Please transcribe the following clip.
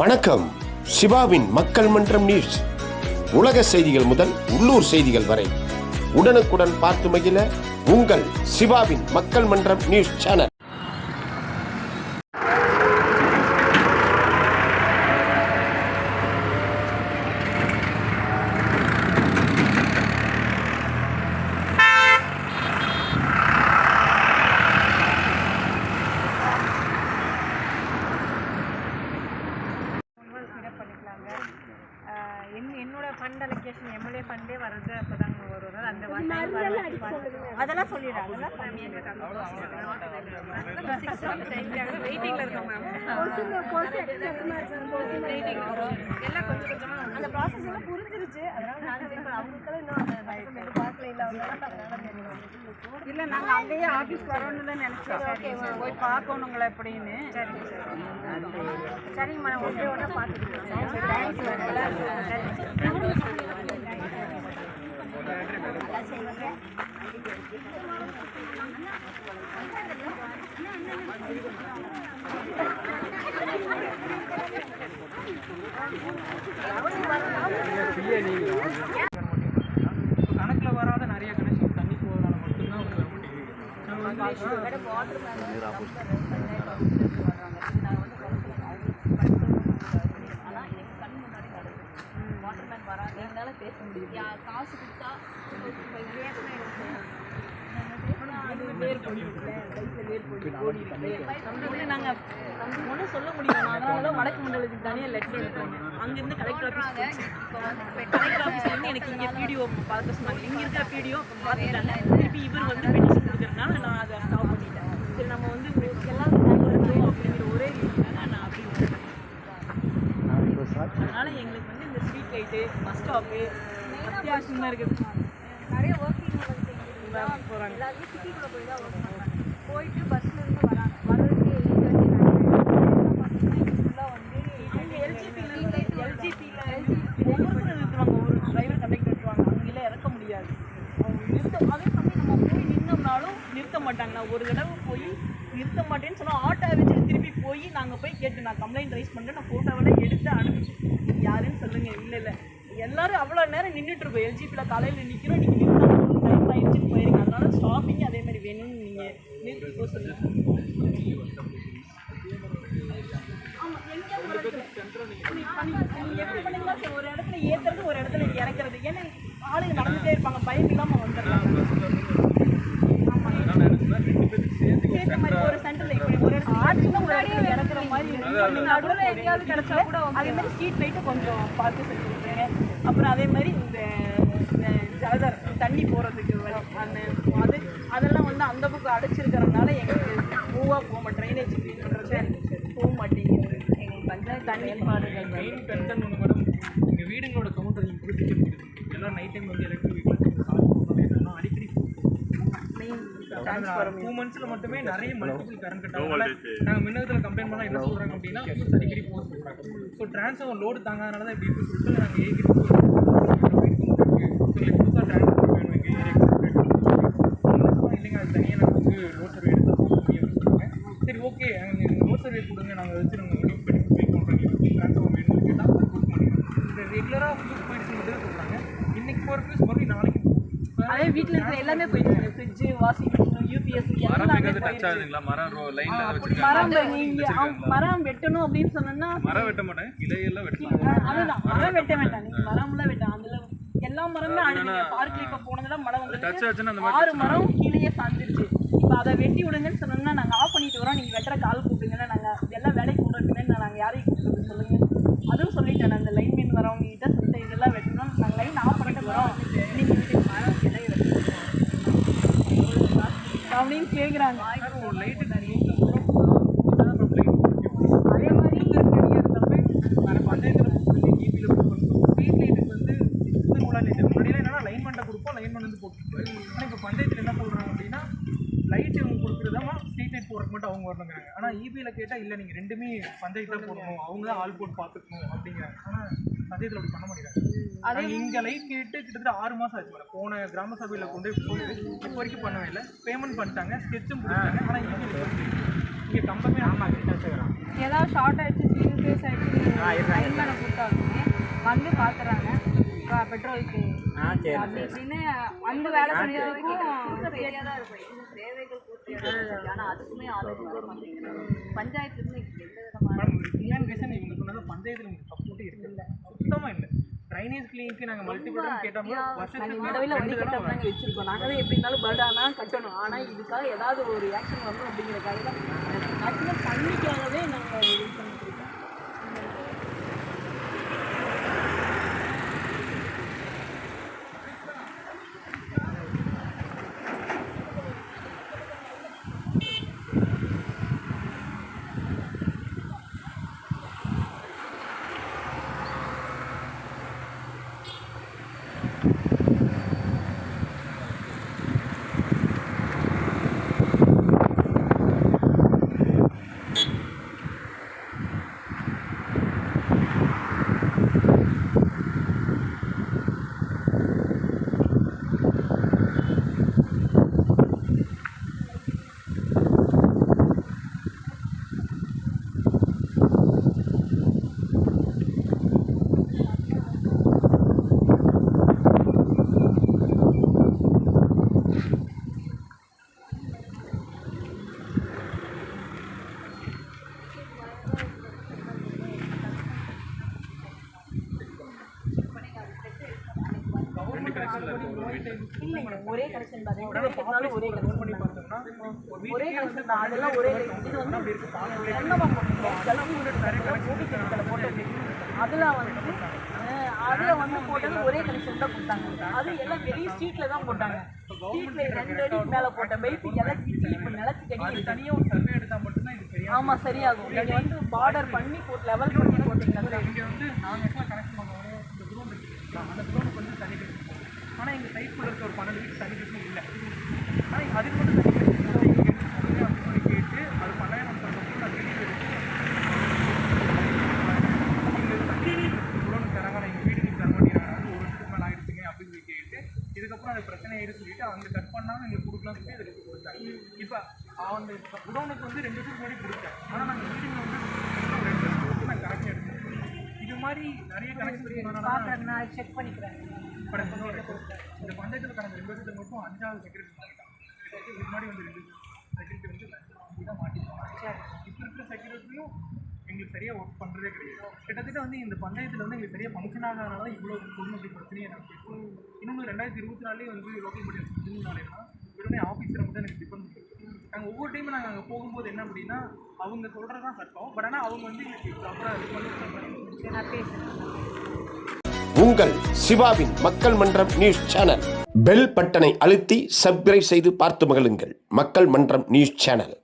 வணக்கம். சிவாவின் மக்கள் மன்றம் நியூஸ். உலக செய்திகள் முதல் உள்ளூர் செய்திகள் வரை உடனுக்குடன் பார்த்து மகிழ உங்கள் சிவாவின் மக்கள் மன்றம் நியூஸ் சேனல். என்னோட ஃபண்ட் அலோகேஷன் எம்எல்ஏ ஃபண்டே வர்றது அப்போதாங்க வரும். அந்த அதெல்லாம் சொல்லிடுறேன். வெயிட்டிங்கில் இருக்கோம் மேம். எல்லாம் கொஞ்சம் கொஞ்சமாக அந்த ப்ராசஸ் எல்லாம் புரிஞ்சிருச்சு. அதனால நாங்கள் அவங்களுக்கெல்லாம் இன்னும் பார்க்கல இல்லை இல்லை நாங்கள் அங்கேயே ஆஃபீஸ் வரணும்னு தான் நினச்சோம். போய் பார்க்கணுங்களா எப்படின்னு. சரிங்க மேடம், ஒன்றே ஒன்றா பார்த்துக்கலாம். கணக்கில் வராத நிறைய கனெக்ஷன் தண்ணி போகிறதால மட்டும்தான் வர பேச முடியும். காசு கொடுத்தா நாங்கள் ஒன்றும் சொல்ல முடியும். அதனால தான் வடக்கு மண்டலத்துக்கு தனியாக லெட்டர் எடுத்தாங்க. அங்கேருந்து கலெக்டர் ஆஃபீஸ் கலெக்டர் ஆஃபீஸ் வந்து எனக்கு இங்கே பிடிஓ பார்க்க சொன்னாங்க. இங்கே இருக்கிற பிடிஓ பார்த்துட்டாங்க. திருப்பி இவர் வந்து பெட்டிஷன் கொடுக்குறதுனால நான் அதை ஸ்டாப் பண்ணிட்டேன். சரி நம்ம வந்து எல்லாரும் அப்படிங்கிற ஒரே நான் அப்படி அதனால் எங்களுக்கு வந்து இந்த ஸ்ட்ரீட் லைட்டு பஸ் ஸ்டாப்பு அத்தியாவசியமாக இருக்குது. நிறைய ஒர்க்கிங் போகிறாங்க. எல்லாருமே சிட்டிக்குள்ளே போய் தான் ஒர்க் பண்ணுறாங்க. போயிட்டு பஸ்லேருந்து வராங்க. வர்றதுக்கு ஃபுல்லாக வந்து அவங்க எல்ஜிபியில் ஒவ்வொருத்தரும் நிறுத்துவாங்க. ஒரு டிரைவர் கண்டக்டர் நிறுத்துவாங்க. அவங்களே இறக்க முடியாது. அவங்க அதே சமயம் நம்ம போய் நின்னோம்னாலும் நிறுத்த மாட்டாங்க. நான் ஒரு தடவை போய் நிறுத்த மாட்டேன்னு சொன்னால் ஆட்டோ வச்சு திருப்பி போய் நாங்கள் போய் கேட்டு நான் கம்ப்ளைண்ட் ரைஸ் பண்ணுறேன். நான் ஃபோட்டோவெல்லாம் எடுத்து அனுப்பிச்சு யாருன்னு சொல்லுங்கள். இல்லை எல்லோரும் அவ்வளோ நேரம் நின்றுட்டுருக்கோம். எல்ஜிபியில் காலையில் நிற்கிறோம். நீங்கள் நிறுத்தணும் டைம் ஆயிடுச்சுன்னு போயிருங்க. அதனால ஸ்டாப்பிங் அதே மாதிரி வேணும்னு நீங்கள் நிறுத்தி போக சொல்லுங்கள். ஆமாம், எங்கே நீங்கள் எப்படி பண்ணிங்களா சார்? ஒரு இடத்துல ஏற்றுறது, ஒரு இடத்துல இறக்குறது. ஏன்னா ஆளுங்க நடந்துகிட்டே இருப்பாங்க. பயம் இல்லாமல் வந்துடலாம். சேர்த்த மாதிரி ஒரு சென்டரில் இப்படி ஒரு இடத்துல ஆட்சியில் ஒரு இடத்துல இறக்குற மாதிரி நடுவில் எங்கேயாவது கிடச்சா கூட அதே மாதிரி ஸ்ட்ரீட் லைட்டு கொஞ்சம் பார்த்து செஞ்சுருக்கேன். அப்புறம் அதே மாதிரி இந்த ஜலதர் தண்ணி போகிறதுக்கு அந்த அதெல்லாம் வந்து அந்த பக்கம் அடைச்சிருக்கிறதுனால எங்களுக்கு மூவாக போக மாட்டேன். ட்ரைனேஜ் க்ளீன் பண்ணுறது போக மாட்டேங்குது. எங்களுக்கு பஞ்சாயத்து தண்ணி பாருங்கள். மெயின் கன்சர்ன் ஒன்று மேடம், எங்கள் வீடுங்களோட கவுண்டர் நீங்கள் கொடுத்துட்டு எல்லாம் நைட் டைம் வந்து எலக்ட்ரிக் வீட்டில் அடிக்கடி 2 months மட்டுமே நிறைய மல்டிபிள் கரண்ட் கட் ஆகும். நாங்கள் மின்னகத்தில் கம்ப்ளைண்ட் பண்ணால் என்ன சொல்கிறாங்க அப்படின்னா அடிக்கடி போக சொல்கிறாங்க. ஸோ டிரான்ஸ்ஃபார்மர் லோடு தாங்காதனால தான் இப்படி சொல்லிட்டு நாங்கள் ஏகிட்டு புதுசாக டிரான்ஸ்ஃபார்மர் வேணும் எங்கள் ஏரியாவுக்கு இல்லைங்க. அது தனியாக நாங்கள் வந்து ரோட் சர்வே எடுத்தால் அப்படின்னு சொல்லுவாங்க. சரி ஓகே, ரோட் சர்வே கொடுங்க, நாங்கள் வச்சு நாங்கள் யூஸ் பண்ணி ஃபீல் பண்ணுறோம். டிரான்ஸ்ஃபார்மர் வேணும்னு கேட்டால் கொடுக்க மாட்டேங்க. இந்த ரெகுலராக ஃபியூஸ் போயிடுச்சுன்னு மட்டும் சொல்கிறாங்க. இன்றைக்கி போகிற ஃபியூஸ் மறுபடியும் நாளைக்கு அதே வீட்டில் இருக்கிற எல்லாமே போயிடுச்சு. ஃப்ரிட்ஜு, வாஷிங் மிஷின், யூபிஎஸ் மரம் வெட்டணும் அப்படின்னு சொன்னோன்னா மரம் வெட்ட மாட்டேன். இலையெல்லாம் வெட்டலாம். அதுதான் மரம் வெட்ட வேண்டாம். நீங்கள் மரம்லாம் வெட்டாம். அதில் எல்லா மரமே ஆடுங்க. பார்க்கில் இப்போ போனதெல்லாம் மழை வந்து 6 மரம் கீழே சாஞ்சிருச்சு. இப்போ அதை வெட்டி விடுங்கன்னு சொன்னோம்னா நாங்கள் ஆஃப் பண்ணிட்டு வரோம். நீங்கள் வெட்டுற கால் கூப்பிடுங்கன்னா நாங்கள் இதெல்லாம் வேலைக்கு கூப்பிடுறதுன்னு நாங்கள் யாரையும் கூப்பிடுறது சொல்லுங்கள். அதுவும் சொல்லிட்டேன். அந்த லைன் மீன் வரவங்க கிட்ட சொல்லிட்டு இதெல்லாம் வெட்டணும். நாங்கள் லைன் ஆஃப் பண்ணிட்டு வரோம். நீங்கள் அப்படின்னு கேட்குறாங்க. லைட்டு அதே மாதிரி வேறு பஞ்சாயத்தில் ஈபியில் கொடுக்கணும். ஸ்ட்ரீட் லைட்டுக்கு வந்து முன்னாடியில் என்னன்னா லைன் மண்டை கொடுப்போம். லைன் மண்டை வந்து போட்டு ஆனால் இப்போ பஞ்சாயத்தில் என்ன சொல்கிறாங்க அப்படின்னா லைட்டு இவங்க கொடுக்குறதாமா ஸ்ட்ரீட் லைட் போடுறதுக்கு மட்டும் அவங்க வரணுங்கிறாங்க. ஆனால் ஈபியில் கேட்டால் இல்லை நீங்கள் 2மே பஞ்சாயத்தாக போடணும், அவங்க தான் ஆள் போட்டு பார்த்துக்கணும் அப்படிங்கிறாங்க. ஆனால் பஞ்சாயத்தில் அப்படி பண்ண மாட்டேங்கிறாங்க. அதே இங்கே லைட் கேட்டு கிட்டத்தட்ட 6 மாதம் ஆச்சு மேடம். போன கிராம சபையில் கொண்டு போய் இப்போ வரைக்கும் பண்ணவே இல்லை. பேமெண்ட் பண்ணிட்டாங்க, ஸ்கெட்சும் கொடுத்தாங்க. ஆனால் ஈபியில் இங்கே கம்பமே ஆமாம் கிருஷ்ணாச்சகரம் ஏதாவது ஷார்ட் ஆயிடுச்சு ஸ்லீவ் கேஸ் ஆயிடுச்சு லைன்மேனை கொடுத்தாலுமே வந்து பார்த்துறாங்க பெட்ரோலுக்கு அப்படி இப்படின்னு வந்து வேலை செஞ்சதுக்கும் சரியாக தான் இருக்கும் இன்னும் சேவைகள் பூர்த்தி ஆனால் அதுக்குமே பஞ்சாயத்து இருந்து எந்த விதமான மேடம் ரியான் ரீசன் இவங்க சொன்னது பஞ்சாயத்தில் உங்களுக்கு சப்போர்ட்டே இருக்குல்ல சுத்தமாக இல்லை ட்ரைனேஜ் கிளீனுக்கு நாங்கள் மல்டிபிள் கேட்டோம்னா வருஷத்துக்கு நடுவில் வண்டி கட்டப் நாங்கள் வச்சுருக்கோம் நாங்கள் தான் எப்படி இருந்தாலும் பர்டானா கட்டணும் ஆனால் இதுக்காக ஏதாவது ஒரு ஆக்ஷன் வரணும் அப்படிங்கிறதுக்காக தான் மேக்ஸிமம் தண்ணிக்காகவே நாங்கள் இது பண்ணிட்டு இருக்கோம். இல்லைங்க ஒரே கனெக்ஷன் தான் ஒரே கனெக்ஷன் பார்த்தோம்னா ஒரே கனெக்ஷன் தான் அதெல்லாம் ஒரே இது வந்து எண்ணமாக போட்டது அதில் வந்து போட்டது ஒரே கனெக்ஷன் தான் கொடுத்தாங்க அது எல்லாம் வெளியே ஸ்ட்ரீட்டில் தான் போட்டாங்க ஸ்ட்ரீட்டில் 2 அடிக்கு மேலே போட்ட பைப்பு எல்லாம் இப்போ நிலத்துக்கு அடி தனியாக ஒரு சர்வே எடுத்தால் மட்டும்தான் இது தெரியும். ஆமாம் சரியாகும் நீங்கள் வந்து பார்டர் பண்ணி லெவல் பண்ணி போட்டிங்கன்னா இங்கே வந்து நாங்கள் எப்போ கனெக்ட் பண்ணுவோம் இந்த குரோன் இருக்குங்களா அந்த குரோனுக்கு வந்து தனி கட்டு ஆனால் எங்கள் சைட்குள்ளே இருக்க ஒரு 12 வீட்டு தனி கட்டு இல்லை ஆனால் அதுக்கு மட்டும் தனி கட்டு அப்படின்னு சொல்லி கேட்டு அது 12,000 சொல்லும்போது நான் வெளியே குரோனுக்கு தராங்க எங்கள் வீட்டுக்கு தர மாட்டேங்கிறாங்க அது ஒரு வருஷத்துக்கு மேலே ஆகிடுச்சுங்க அப்படின்னு சொல்லி கேட்டு இதுக்கப்புறம் அது பிரச்சனை ஆகிடுன்னு சொல்லிட்டு அவங்க கட் பண்ணாமல் எங்களுக்கு கொடுக்கலாம்னு சொல்லி அதுக்கு கொடுத்தாங்க. இப்போ அந்த குடோனுக்கு வந்து 2 வருஷத்துக்கு முன்னாடி கொடுத்தேன் ஆனால் நாங்கள் வீட்டுக்கு வந்து 2 வருஷத்துக்கு நான் கனெக்ஷன் எடுத்தேன். இது மாதிரி நிறைய கனெக்ஷன் பார்க்குறேன் நான் செக் பண்ணிக்கிறேன். இந்த பஞ்சாயத்தில் கடந்த 2 வருஷத்துக்கு மட்டும் 5வது செக்ரட்டரி மாறிட்டான். இதுக்கு முன்னாடி வந்து 2 செக்ரட்டரி வந்து தான் மாட்டிட்டாங்க. இப்போ இருக்கிற செக்ரட்டரியும் எங்களுக்கு சரியாக ஒர்க் பண்ணுறதே கிடையாது. கிட்டத்தட்ட வந்து இந்த பஞ்சாயத்தில் வந்து எங்களுக்கு சரியாக ஃபங்க்ஷன் ஆகாதனால தான் இவ்வளோ பொதுமக்கள் பிரச்சனையை நாங்கள் கேட்போம். இன்னும் 2024 வந்து லோக்கல் பட்ஜெட் 3 வெறுமே ஆஃபீஸரை மட்டும் எனக்கு டிபெண்ட் பண்ணுறது. நாங்கள் ஒவ்வொரு டைமும் நாங்கள் அங்கே போகும்போது என்ன அப்படின்னா அவங்க சொல்கிறது தான் சட்டம். பட் ஆனால் அவங்க வந்து எங்களுக்கு ப்ராப்பராக இது பண்ணி நான் பேசுகிறேன். உங்கள் சிவாவின் மக்கள் மன்றம் நியூஸ் சேனல் பெல் பட்டனை அழுத்தி சப்ஸ்கிரைப் செய்து பார்த்து மகிழுங்கள். மக்கள் மன்றம் நியூஸ் சேனல்.